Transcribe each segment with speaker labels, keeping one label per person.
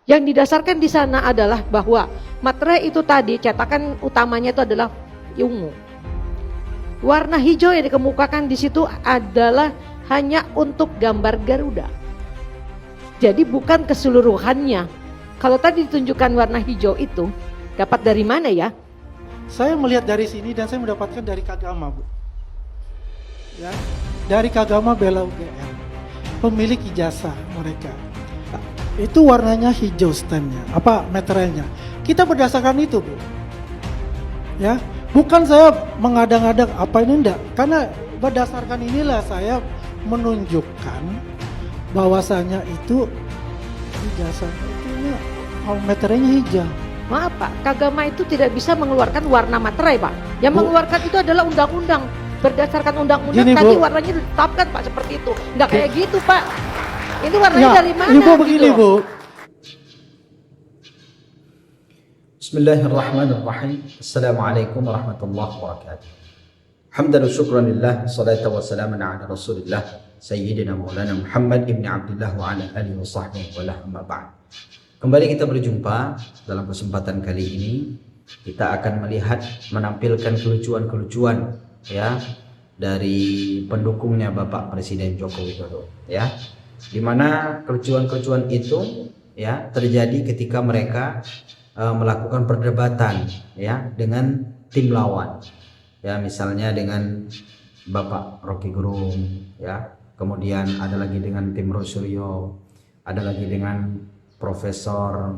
Speaker 1: Yang didasarkan di sana adalah bahwa materai itu tadi cetakan utamanya itu adalah ungu. Warna hijau yang dikemukakan di situ adalah hanya untuk gambar Garuda. Jadi bukan keseluruhannya. Kalau tadi ditunjukkan warna hijau itu dapat dari mana ya?
Speaker 2: Saya melihat dari sini dan saya mendapatkan dari Kagama, Bu. Ya, dari Kagama Bela UGM, pemilik ijazah mereka. Itu warnanya hijau stemnya, meterainya. Kita berdasarkan itu, Bu. Ya, bukan saya mengadang-adang apa ini enggak, karena berdasarkan inilah saya menunjukkan bahwasanya itu ijazahnya itu meterainya hijau.
Speaker 1: Maaf Pak, Kagama itu tidak bisa mengeluarkan warna materai Pak. Yang mengeluarkan itu adalah undang-undang. Berdasarkan undang-undang tadi warnanya ditetapkan Pak seperti itu. Enggak kayak gitu Pak. Ini warnanya dari mana?
Speaker 2: Ibu begini
Speaker 1: gitu?
Speaker 2: Bu.
Speaker 3: Bismillahirrahmanirrahim. Assalamualaikum warahmatullahi wabarakatuh. Hamdan wa syukran lillah, salatu wa salaman ala rasulillah, Sayyidina Maulana Muhammad ibn Abdullah wa ala alihi wa sahbihi wa lah amma ba'd. Kembali kita berjumpa dalam kesempatan kali ini. Kita akan melihat, menampilkan kelucuan-kelucuan ya dari pendukungnya Bapak Presiden Joko Widodo ya. Di mana kelucuan-kelucuan itu ya terjadi ketika mereka melakukan perdebatan ya dengan tim lawan. Ya, misalnya dengan Bapak Rocky Gerung ya. Kemudian ada lagi dengan tim Rosuryo, ada lagi dengan profesor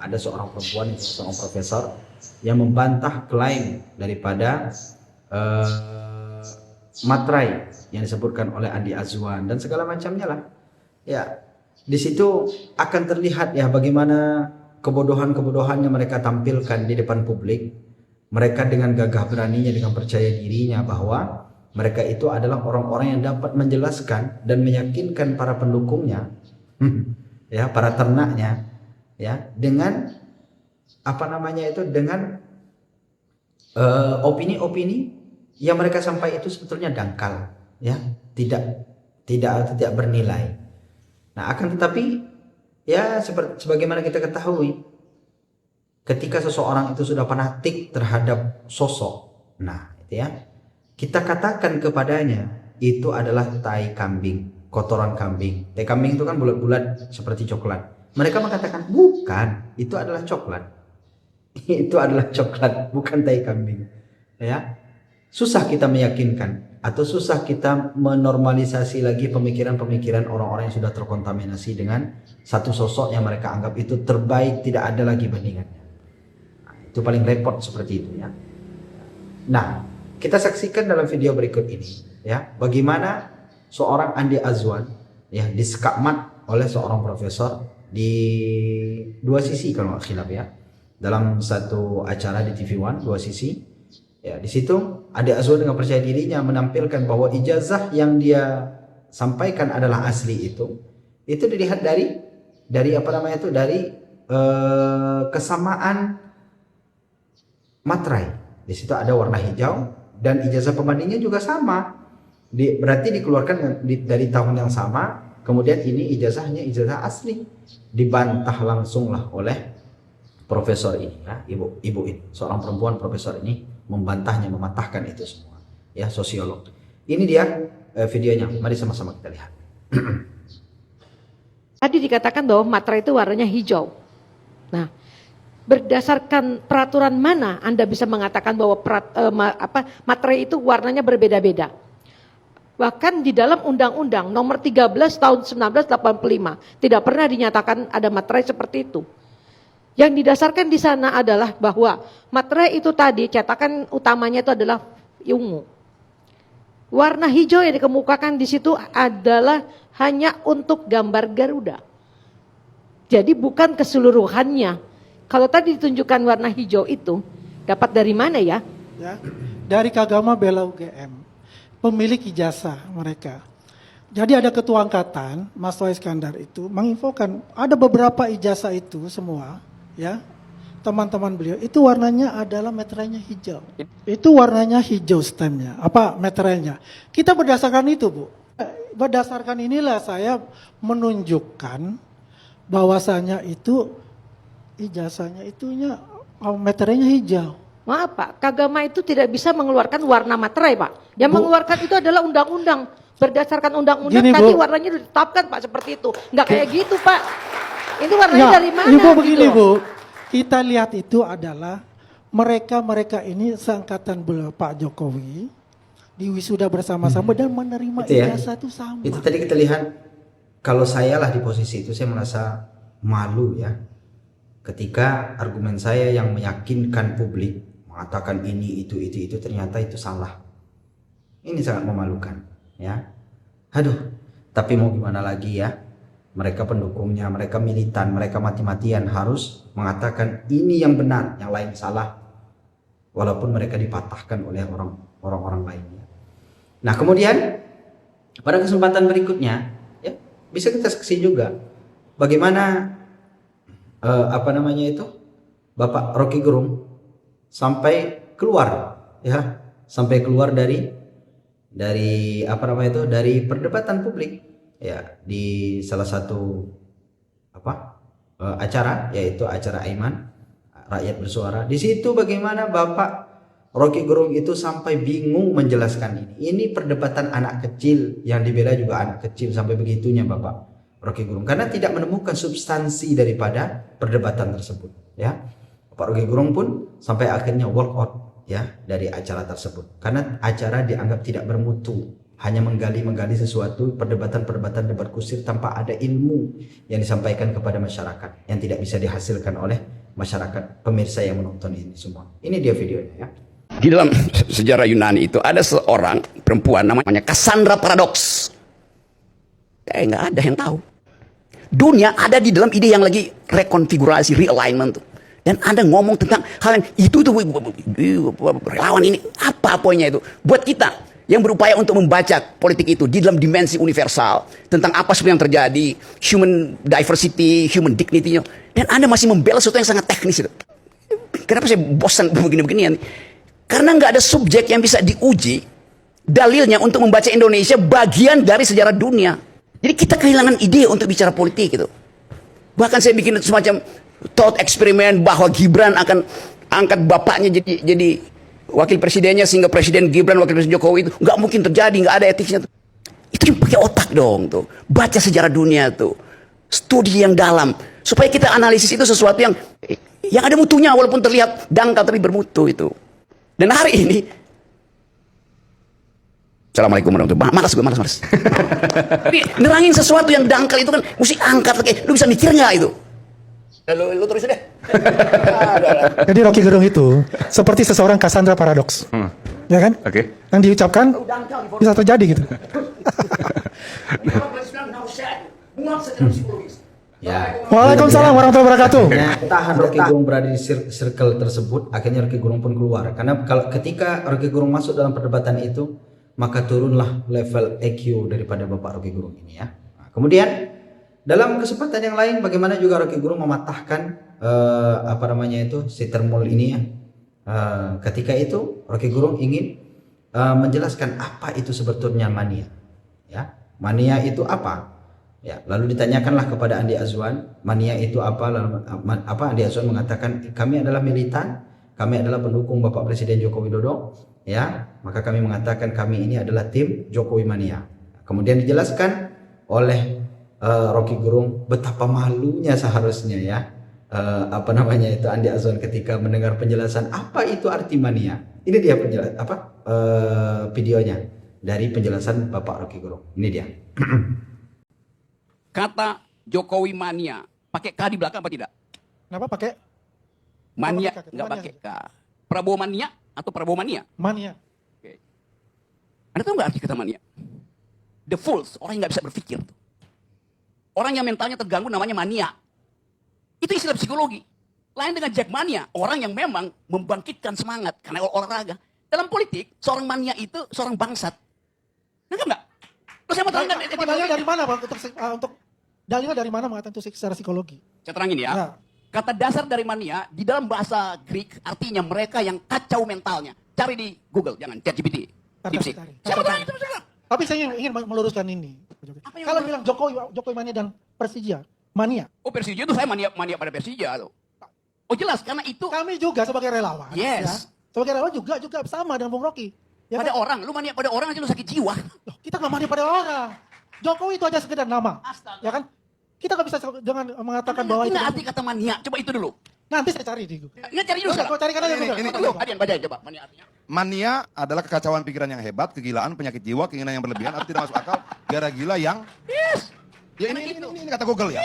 Speaker 3: ada seorang perempuan, seorang profesor yang membantah klaim daripada materai yang disebutkan oleh Andi Azwan dan segala macamnya lah. Ya, di situ akan terlihat ya bagaimana kebodohan-kebodohan yang mereka tampilkan di depan publik. Mereka dengan gagah beraninya, dengan percaya dirinya bahwa mereka itu adalah orang-orang yang dapat menjelaskan dan meyakinkan para pendukungnya, ya, para ternaknya, ya, dengan dengan opini-opini yang mereka sampaikan itu sebetulnya dangkal, ya, tidak bernilai. Nah, akan tetapi ya sebagaimana kita ketahui, ketika seseorang itu sudah fanatik terhadap sosok, nah itu ya, kita katakan kepadanya itu adalah tai kambing, kotoran kambing. Tai kambing itu kan bulat-bulat seperti coklat. Mereka mengatakan bukan, itu adalah coklat. Itu adalah coklat, bukan tai kambing. Ya. Susah kita meyakinkan atau susah kita menormalisasi lagi pemikiran-pemikiran orang-orang yang sudah terkontaminasi dengan satu sosok yang mereka anggap itu terbaik, tidak ada lagi bandingannya. Nah, itu paling repot seperti itu ya. Nah, kita saksikan dalam video berikut ini ya, bagaimana seorang Andi Azwan ya disekakmat oleh seorang profesor di dua sisi kalau nggak khilaf ya. Dalam satu acara di TV One, dua sisi. Ya, di situ Andi Azwan dengan percaya dirinya menampilkan bahwa ijazah yang dia sampaikan adalah asli itu dilihat dari kesamaan materai. Di situ ada warna hijau dan ijazah pembandingnya juga sama. Berarti dikeluarkan dari tahun yang sama. Kemudian ini ijazahnya ijazah asli. Dibantah langsung lah oleh profesor ini ya, ibu ini, seorang perempuan profesor ini membantahnya, mematahkan itu semua ya, sosiolog. Ini dia videonya, mari sama-sama kita lihat.
Speaker 1: Tadi dikatakan bahwa materai itu warnanya hijau. Nah, berdasarkan peraturan mana Anda bisa mengatakan bahwa materai itu warnanya berbeda-beda? Bahkan di dalam Undang-Undang Nomor 13 Tahun 1985 tidak pernah dinyatakan ada materai seperti itu. Yang didasarkan di sana adalah bahwa materai itu tadi cetakan utamanya itu adalah ungu. Warna hijau yang dikemukakan di situ adalah hanya untuk gambar Garuda. Jadi bukan keseluruhannya. Kalau tadi ditunjukkan warna hijau itu dapat dari mana ya?
Speaker 2: Ya, dari Kagama Bela UGM, pemilik ijazah mereka. Jadi ada ketua angkatan, Mas Toa Iskandar itu menginfokan ada beberapa ijazah itu semua. Ya, teman-teman beliau itu warnanya adalah meterainya hijau. Itu warnanya hijau stemnya, meterainya. Kita berdasarkan itu, Bu. Berdasarkan inilah saya menunjukkan bahwasanya itu ijazahnya itunya meterainya hijau.
Speaker 1: Maaf Pak, Kagama itu tidak bisa mengeluarkan warna materai Pak. Yang mengeluarkan itu adalah undang-undang. Berdasarkan undang-undang
Speaker 2: Gini,
Speaker 1: tadi
Speaker 2: Bu.
Speaker 1: warnanya ditetapkan Pak seperti itu. Enggak kayak gitu Pak. Itu warnanya dari mana
Speaker 2: Ibu begini
Speaker 1: gitu?
Speaker 2: Bu, kita lihat itu adalah mereka ini seangkatan Pak Jokowi di wisuda bersama-sama dan menerima
Speaker 3: Itu ya.
Speaker 2: ijazah itu sama.
Speaker 3: Itu tadi kita lihat, kalau saya lah di posisi itu saya merasa malu ya. Ketika argumen saya yang meyakinkan publik mengatakan ini itu ternyata itu salah. Ini sangat memalukan ya. Aduh, tapi mau gimana lagi ya? Mereka pendukungnya, mereka militan, mereka mati-matian harus mengatakan ini yang benar, yang lain salah. Walaupun mereka dipatahkan oleh orang-orang lainnya. Nah, kemudian pada kesempatan berikutnya ya, bisa kita saksi juga bagaimana Bapak Rocky Gerung sampai keluar ya, sampai keluar dari perdebatan publik ya di salah satu acara, yaitu acara Aiman Rakyat Bersuara. Di situ bagaimana Bapak Rocky Gerung itu sampai bingung menjelaskan ini. Ini perdebatan anak kecil, yang dibela juga anak kecil, sampai begitunya Bapak Rocky Gerung, karena tidak menemukan substansi daripada perdebatan tersebut ya. Bapak Rocky Gerung pun sampai akhirnya walk out ya dari acara tersebut, karena acara dianggap tidak bermutu, hanya menggali sesuatu perdebatan debat kusir tanpa ada ilmu yang disampaikan kepada masyarakat, yang tidak bisa dihasilkan oleh masyarakat pemirsa yang menonton ini semua. Ini dia videonya ya.
Speaker 4: Di dalam sejarah Yunani itu ada seorang perempuan namanya Cassandra Paradox. Nggak ada yang tahu. Dunia ada di dalam ide yang lagi rekonfigurasi, realignment tuh. Dan Anda ngomong tentang hal yang itu tuh relawan ini, apa poinnya itu? Buat kita yang berupaya untuk membaca politik itu di dalam dimensi universal tentang apa sebenarnya yang terjadi, human diversity, human dignity, dan Anda masih membela sesuatu yang sangat teknis itu. Kenapa saya bosan begini-beginian? Karena nggak ada subjek yang bisa diuji dalilnya untuk membaca Indonesia bagian dari sejarah dunia. Jadi kita kehilangan ide untuk bicara politik gitu. Bahkan saya bikin semacam thought eksperimen bahwa Gibran akan angkat bapaknya jadi wakil presidennya, sehingga Presiden Gibran, wakil presiden Jokowi itu nggak mungkin terjadi, nggak ada etiknya tuh. Itu pakai otak dong tuh, baca sejarah dunia tuh, studi yang dalam, supaya kita analisis itu sesuatu yang ada mutunya, walaupun terlihat dangkal tapi bermutu itu. Dan hari ini, Assalamualaikum warahmatullahi wabarakatuh. Malas. Jadi nerangin sesuatu yang dangkal itu kan mesti angkat lagi. Lu bisa mikir nggak itu? Lu terus deh.
Speaker 5: Jadi Rocky Gerung itu seperti seseorang Cassandra Paradox, ya kan?
Speaker 4: Oke.
Speaker 5: Yang diucapkan bisa terjadi gitu.
Speaker 3: Ya.
Speaker 5: Waalaikumsalam warahmatullahi wabarakatuh.
Speaker 3: Tahan Rocky Gerung berada di circle tersebut, akhirnya Rocky Gerung pun keluar. Karena ketika Rocky Gerung masuk dalam perdebatan itu, maka turunlah level EQ daripada Bapak Rocky Gerung ini ya. Nah, kemudian dalam kesempatan yang lain, bagaimana juga Rocky Gerung mematahkan si termol ini ya. Ketika itu Rocky Gerung ingin menjelaskan apa itu sebetulnya mania. Ya, mania itu apa? Ya, lalu ditanyakanlah kepada Andi Azwan, mania itu apa? Lalu Andi Azwan mengatakan, kami adalah militan, kami adalah pendukung Bapak Presiden Joko Widodo, ya. Maka kami mengatakan kami ini adalah tim Jokowi Mania. Kemudian dijelaskan oleh Rocky Gerung betapa malunya seharusnya ya Andi Azwan ketika mendengar penjelasan apa itu arti mania. Ini dia videonya dari penjelasan Bapak Rocky Gerung. Ini dia.
Speaker 4: Kata Jokowi Mania, pakai K di belakang apa tidak?
Speaker 5: Kenapa pakai
Speaker 4: Mania,
Speaker 5: Kenapa pakai K?
Speaker 4: nggak
Speaker 5: Mania
Speaker 4: pakai K.
Speaker 5: saja.
Speaker 4: Prabowo Mania atau Prabowo Mania?
Speaker 5: mania?
Speaker 4: Oke. Anda tahu nggak arti kata mania? The fools, orang yang nggak bisa berpikir. Orang yang mentalnya terganggu namanya mania. Itu istilah psikologi. Lain dengan Jackmania, orang yang memang membangkitkan semangat karena olahraga. Dalam politik, seorang mania itu seorang bangsat. Nggak nggak? Terus saya mau terangkan.
Speaker 2: Dalilnya dari mana Bang? Untuk dalilnya dari mana mengatakan itu secara psikologi?
Speaker 4: Saya terangin ya.
Speaker 2: Nah.
Speaker 4: Kata dasar dari mania di dalam bahasa Greek artinya mereka yang kacau mentalnya. Cari di Google, jangan ChatGPT.
Speaker 2: Cari.
Speaker 4: Siapa tahu itu?
Speaker 2: Tapi saya ingin meluruskan ini. Kalau bilang Jokowi Mania dan Persija, Mania.
Speaker 4: Oh Persija itu saya mania pada Persija tuh. Oh jelas karena itu
Speaker 2: Kami juga sebagai relawan.
Speaker 4: Yes.
Speaker 2: Ya. Sebagai relawan juga sama dengan Bung Rocky. Ya
Speaker 4: pada
Speaker 2: kan?
Speaker 4: orang, lu mania pada orang aja lu sakit jiwa.
Speaker 2: Loh, kita nggak mania pada orang. Jokowi itu aja sekedar nama.
Speaker 4: Astaga.
Speaker 2: Ya kan? Kita nggak bisa dengan mengatakan bahwa itu.
Speaker 4: Ini arti kata mania, coba itu dulu.
Speaker 2: Nanti saya cari di Google.
Speaker 4: Nggak cari dulu
Speaker 2: Udah,
Speaker 4: sekarang.
Speaker 2: kau carikan aja Google.
Speaker 6: ini,
Speaker 4: Lu, Adian bacain coba mania artinya.
Speaker 6: Mania adalah kekacauan pikiran yang hebat, kegilaan, penyakit jiwa, keinginan yang berlebihan atau tidak masuk akal, gara gila yang
Speaker 4: Yes.
Speaker 6: ya ini kata Google ya.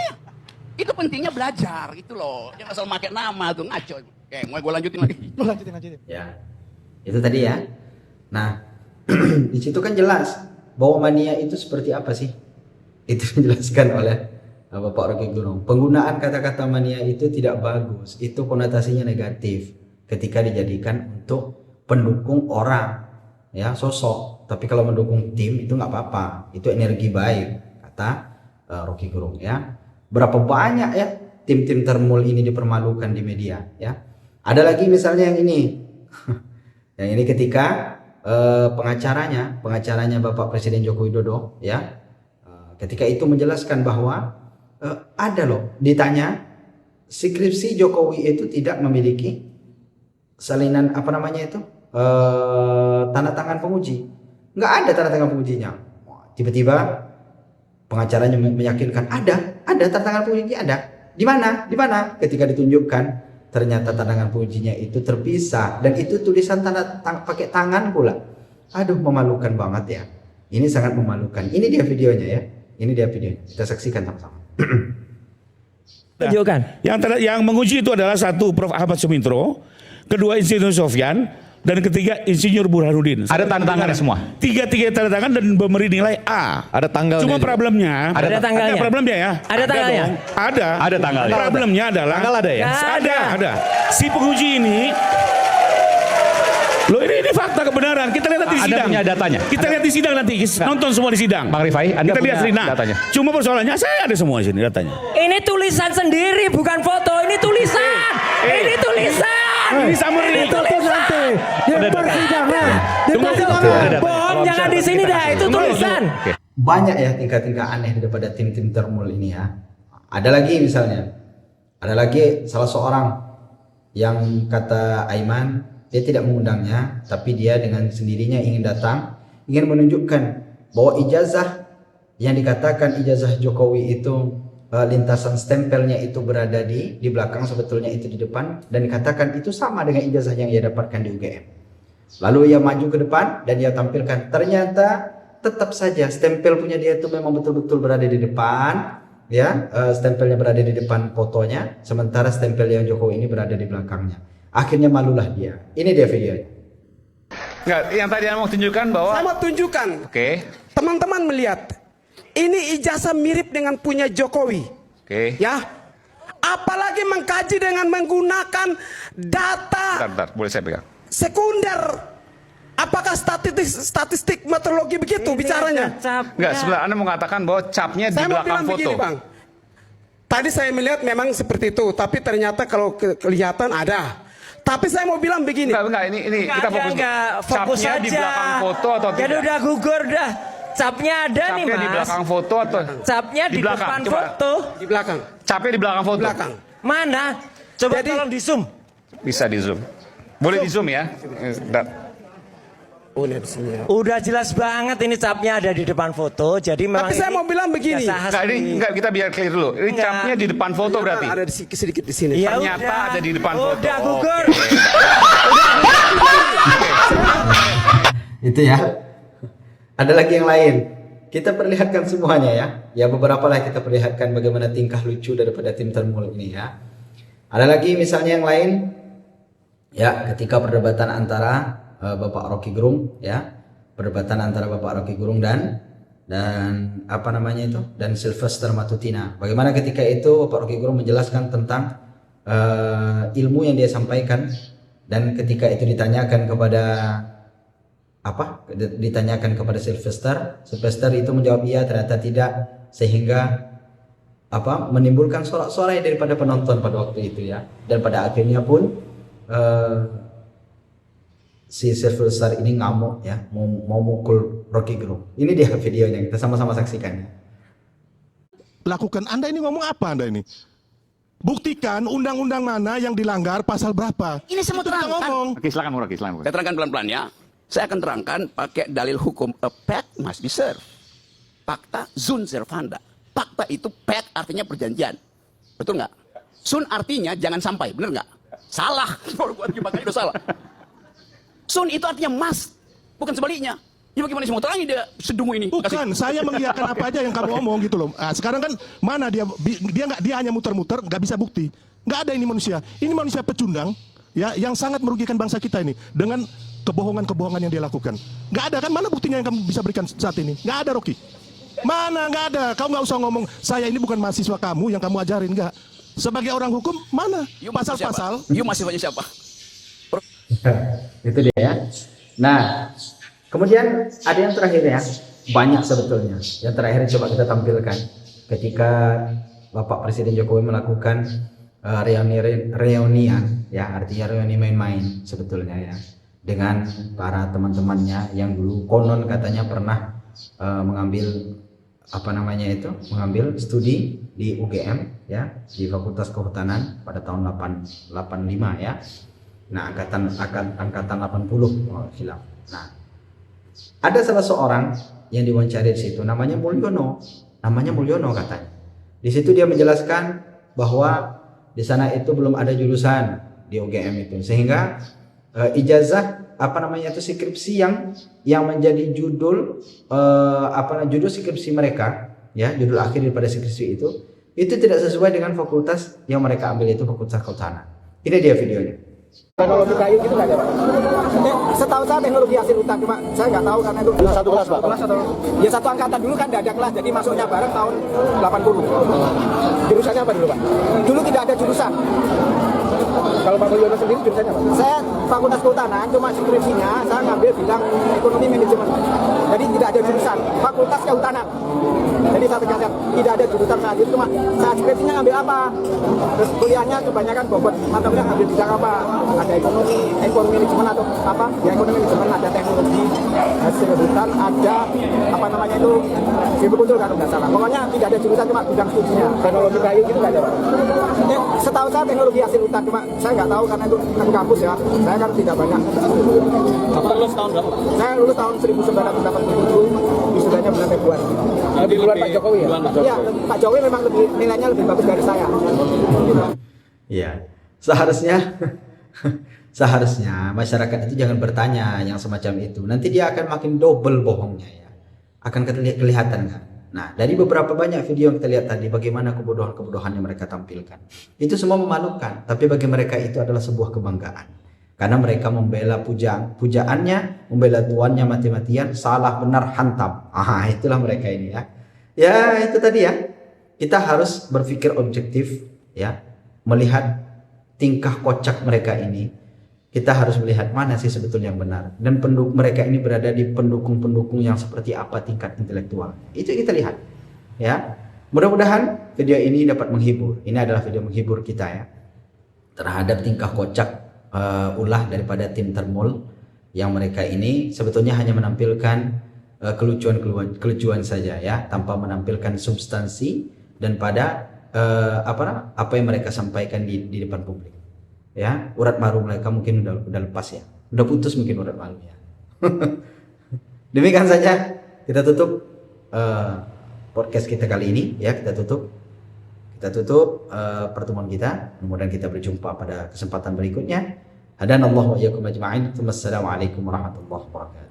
Speaker 4: Itu pentingnya belajar gitu loh. Jangan asal pakai nama tuh ngaco. Oke, mau gue lanjutin lagi.
Speaker 2: Lu lanjutin.
Speaker 3: Ya, itu tadi ya. Nah, di situ kan jelas bahwa mania itu seperti apa sih? Itu dijelaskan oleh Bapak Rocky Gerung. Penggunaan kata-kata mania itu tidak bagus. Itu konotasinya negatif ketika dijadikan untuk pendukung orang, ya sosok. Tapi kalau mendukung tim itu nggak apa-apa. Itu energi baik, kata Rocky Gerung ya. Berapa banyak ya tim-tim termul ini dipermalukan di media ya. Ada lagi misalnya yang ini. Yang ini ketika pengacaranya Bapak Presiden Joko Widodo ya. Ketika itu menjelaskan bahwa ada loh ditanya skripsi Jokowi itu tidak memiliki salinan apa namanya itu tanda tangan penguji. Nggak ada tanda tangan pengujinya. Tiba-tiba pengacaranya meyakinkan ada tanda tangan pengujinya ada. Di mana? Ketika ditunjukkan ternyata tanda tangan pengujinya itu terpisah dan itu tulisan pakai tangan pula. Aduh, memalukan banget ya. Ini sangat memalukan. Ini dia videonya ya. Kita saksikan sama-sama.
Speaker 7: Tunjukkan.
Speaker 8: Yang menguji itu adalah satu Prof. Ahmad Sumitro, kedua Insinyur Sofyan, dan ketiga Insinyur Burhanuddin.
Speaker 7: Ada tanda tangannya semua.
Speaker 8: Tiga tanda tangan dan memberi nilai A.
Speaker 7: Ada tanggalnya.
Speaker 8: Cuma
Speaker 7: juga.
Speaker 8: problemnya.
Speaker 7: Ada
Speaker 8: Ada problemnya ya.
Speaker 7: Ada tanggalnya.
Speaker 8: dong. Ada.
Speaker 7: Ada tanggalnya.
Speaker 8: Problemnya adalah.
Speaker 7: Tanggal ada ya?
Speaker 8: Ada. Si penguji ini. Loh ini fakta kebenaran. Kita lihat nanti di
Speaker 7: Anda
Speaker 8: sidang.
Speaker 7: punya datanya?
Speaker 8: Kita lihat di sidang nanti. Nonton semua di sidang.
Speaker 7: Bang Rifai, Anda
Speaker 8: kita
Speaker 7: punya
Speaker 8: lihat sini.
Speaker 7: datanya?
Speaker 8: Cuma persoalannya saya ada semua di sini datanya.
Speaker 9: Ini tulisan sendiri, bukan foto. Ini tulisan. Ini tulisan.
Speaker 8: Ini summary.
Speaker 9: Ini tulisan.
Speaker 5: Di persidangan. Di persidangan.
Speaker 9: Bohong, jangan di sini dah. Itu tulisan.
Speaker 3: Banyak ya tingkah-tingkah aneh daripada tim-tim termul ini ya. Ada lagi misalnya. Ada lagi salah seorang yang kata Aiman dia tidak mengundangnya, tapi dia dengan sendirinya ingin datang, ingin menunjukkan bahwa ijazah yang dikatakan ijazah Jokowi itu lintasan stempelnya itu berada di belakang, sebetulnya itu di depan, dan dikatakan itu sama dengan ijazah yang ia dapatkan di UGM. Lalu ia maju ke depan dan ia tampilkan, ternyata tetap saja stempel punya dia itu memang betul-betul berada di depan, ya stempelnya berada di depan fotonya, sementara stempel yang Jokowi ini berada di belakangnya. Akhirnya malulah dia. Ini dia videonya.
Speaker 7: Enggak, yang tadi Anda mau tunjukkan bahwa
Speaker 10: Saya mau tunjukkan.
Speaker 7: Oke.
Speaker 10: Teman-teman melihat. Ini ijazah mirip dengan punya Jokowi.
Speaker 7: Oke.
Speaker 10: Ya. Apalagi mengkaji dengan menggunakan data
Speaker 7: Bentar, boleh saya pegang.
Speaker 10: sekunder. Apakah statistik meteorologi begitu bicaranya?
Speaker 7: Enggak, sebelah Anda mengatakan bahwa capnya di
Speaker 10: Saya mau
Speaker 7: belakang
Speaker 10: bilang
Speaker 7: foto.
Speaker 10: begini, Bang. Tadi saya melihat memang seperti itu, tapi ternyata kalau kelihatan ada. Tapi saya mau bilang begini.
Speaker 7: Enggak, ini kita fokus.
Speaker 9: Fokus
Speaker 7: Capnya
Speaker 9: saja.
Speaker 7: di belakang foto atau
Speaker 9: Jadi
Speaker 7: tidak?
Speaker 9: udah gugur dah. Capnya ada nih,
Speaker 7: Capnya
Speaker 9: Mas.
Speaker 7: di belakang foto atau
Speaker 9: Capnya di
Speaker 7: belakang?
Speaker 9: depan
Speaker 7: Coba.
Speaker 9: foto.
Speaker 10: Di belakang.
Speaker 7: Capnya di belakang foto.
Speaker 10: Di belakang.
Speaker 9: Mana? Coba
Speaker 10: Jadi-
Speaker 9: tolong di zoom.
Speaker 7: Bisa di zoom. Boleh di zoom ya.
Speaker 10: Oh, ini di sini ya.
Speaker 9: Udah jelas banget ini capnya ada di depan foto. Jadi memang
Speaker 10: Tapi saya
Speaker 9: ini
Speaker 10: mau bilang begini.
Speaker 9: jasa
Speaker 7: Enggak, ini
Speaker 9: asli.
Speaker 7: enggak, kita biar clear dulu. Ini
Speaker 9: Enggak.
Speaker 7: capnya di depan foto berarti.
Speaker 10: Ada sedikit di sini.
Speaker 9: Ya
Speaker 7: Ternyata
Speaker 9: udah.
Speaker 7: ada di depan foto.
Speaker 9: Udah gugur.
Speaker 3: Itu ya. Ada lagi yang lain. Kita perlihatkan semuanya ya. Ya beberapa lah kita perlihatkan bagaimana tingkah lucu daripada tim termul ini ya. Ada lagi misalnya yang lain. Ya, ketika perdebatan antara Bapak Rocky Gerung ya. Perdebatan antara Bapak Rocky Gerung dan apa namanya itu? Dan Sylvester Matutina. Bagaimana ketika itu Bapak Rocky Gerung menjelaskan tentang ilmu yang dia sampaikan, dan ketika itu ditanyakan kepada Sylvester itu menjawab iya, ternyata tidak, sehingga menimbulkan sorak-sorai daripada penonton pada waktu itu ya. Dan pada akhirnya pun si Sylvester ini ngamuk ya, mau mukul Rocky Gerung. Ini dia videonya, kita sama-sama saksikan.
Speaker 6: lakukan. Anda ini ngomong apa Anda ini? Buktikan undang-undang mana yang dilanggar, pasal berapa.
Speaker 4: Ini semua
Speaker 6: Itu kita
Speaker 4: terangkan.
Speaker 6: ngomong.
Speaker 7: Oke, silakan Rocky, silakan.
Speaker 4: Saya terangkan pelan-pelan ya. Saya akan terangkan pakai dalil hukum. A pact must be served. Pacta sunt servanda. Pacta itu pact artinya perjanjian. Betul nggak? Sun artinya jangan sampai, benar nggak? Salah. Kalau gua makanya itu salah. Sun itu artinya must, bukan sebaliknya. Ya bagaimana semua terang dia sedungu ini?
Speaker 6: Bukan, saya mengiyakan apa aja yang kamu omong gitu loh. Sekarang kan mana dia hanya muter-muter, nggak bisa bukti. Nggak ada ini manusia. Ini manusia pecundang, ya, yang sangat merugikan bangsa kita ini dengan kebohongan-kebohongan yang dia lakukan. Nggak ada kan? Mana buktinya yang kamu bisa berikan saat ini? Nggak ada, Rocky. Mana nggak ada? Kau nggak usah ngomong saya ini bukan mahasiswa kamu yang kamu ajarin, nggak. Sebagai orang hukum mana pasal-pasal?
Speaker 4: You mahasiswanya siapa?
Speaker 3: Itu dia ya. Nah, kemudian ada yang terakhir ya, banyak sebetulnya. Yang terakhir coba kita tampilkan ketika Bapak Presiden Jokowi melakukan reunian, ya artinya reuni main-main sebetulnya ya, dengan para teman-temannya yang dulu konon katanya pernah mengambil mengambil studi di UGM ya, di Fakultas Kehutanan pada tahun 85 ya. Nah, angkatan 80 hilaf. Nah, ada salah seorang yang diwawancari di situ namanya Mulyono katanya. Di situ dia menjelaskan bahwa di sana itu belum ada jurusan di UGM itu, sehingga ijazah skripsi yang menjadi judul judul skripsi mereka ya, judul akhir daripada skripsi itu tidak sesuai dengan fakultas yang mereka ambil, itu Fakultas Kehutanan. Ini dia videonya.
Speaker 10: Teknologi kayu gitu nggak ada, Pak? Setahu saya teknologi hasil hutan, cuma saya nggak tahu karena itu satu kelas, Pak. Ya satu angkatan dulu kan nggak ada kelas, jadi masuknya bareng tahun 80. Jurusannya apa dulu, Pak? Dulu tidak ada jurusan. Kalau Pak Mulyono sendiri jurusannya apa? Saya Fakultas Kehutanan, cuma skripsinya saya ngambil bidang ekonomi manajemen. Jadi tidak ada jurusan, Fakultas Kehutanan. Jadi saya tegaskan tidak ada jurusan saat itu, cuma saat skripsinya ngambil apa? Terus kuliahnya kebanyakan bobot mata kuliah ngambil bidang apa? Ada ekonomi manajemen atau apa? Ya ekonomi manajemen, ada teknologi hasil hutan, ada kultur kalau nggak salah. Pokoknya tidak ada jurusan, cuma bidang studinya. Teknologi kayu gitu nggak ada, Pak? Setahu saya teknologi hasil hutan, cuma saya nggak tahu karena itu kan kampus ya. Saya kan tidak banyak.
Speaker 9: Bapak lulus tahun berapa?
Speaker 10: Saya lulus tahun 1987, wisudanya bulan Februari. Di luar Pak Jokowi ya? Iya, Pak Jokowi memang nilainya lebih bagus dari saya.
Speaker 3: Iya, seharusnya masyarakat itu jangan bertanya yang semacam itu. Nanti dia akan makin double bohongnya ya. Akan kelihatan kan. Nah, dari beberapa banyak video yang kita lihat tadi, bagaimana kebodohan-kebodohan yang mereka tampilkan. Itu semua memalukan, tapi bagi mereka itu adalah sebuah kebanggaan. Karena mereka membela pujaannya, membela tuannya mati-matian, salah benar hantam. Itulah mereka ini ya. Ya, itu tadi ya. Kita harus berpikir objektif ya, melihat tingkah kocak mereka ini. Kita harus melihat mana sih sebetulnya yang benar, dan mereka ini berada di pendukung-pendukung yang seperti apa tingkat intelektual. Itu kita lihat ya. Mudah-mudahan video ini dapat menghibur. Ini adalah video menghibur kita ya terhadap tingkah kocak ulah daripada tim Termul, yang mereka ini sebetulnya hanya menampilkan kelucuan saja ya, tanpa menampilkan substansi dan pada apa yang mereka sampaikan di depan publik. Ya, urat malu mereka mungkin udah lepas ya, udah putus mungkin urat malunya. Demikian saja kita tutup podcast kita kali ini ya, kita tutup pertemuan kita. Kemudian kita berjumpa pada kesempatan berikutnya. Hadanallahu wa iyyakum ajma'in. Wassalamualaikum warahmatullahi wabarakatuh.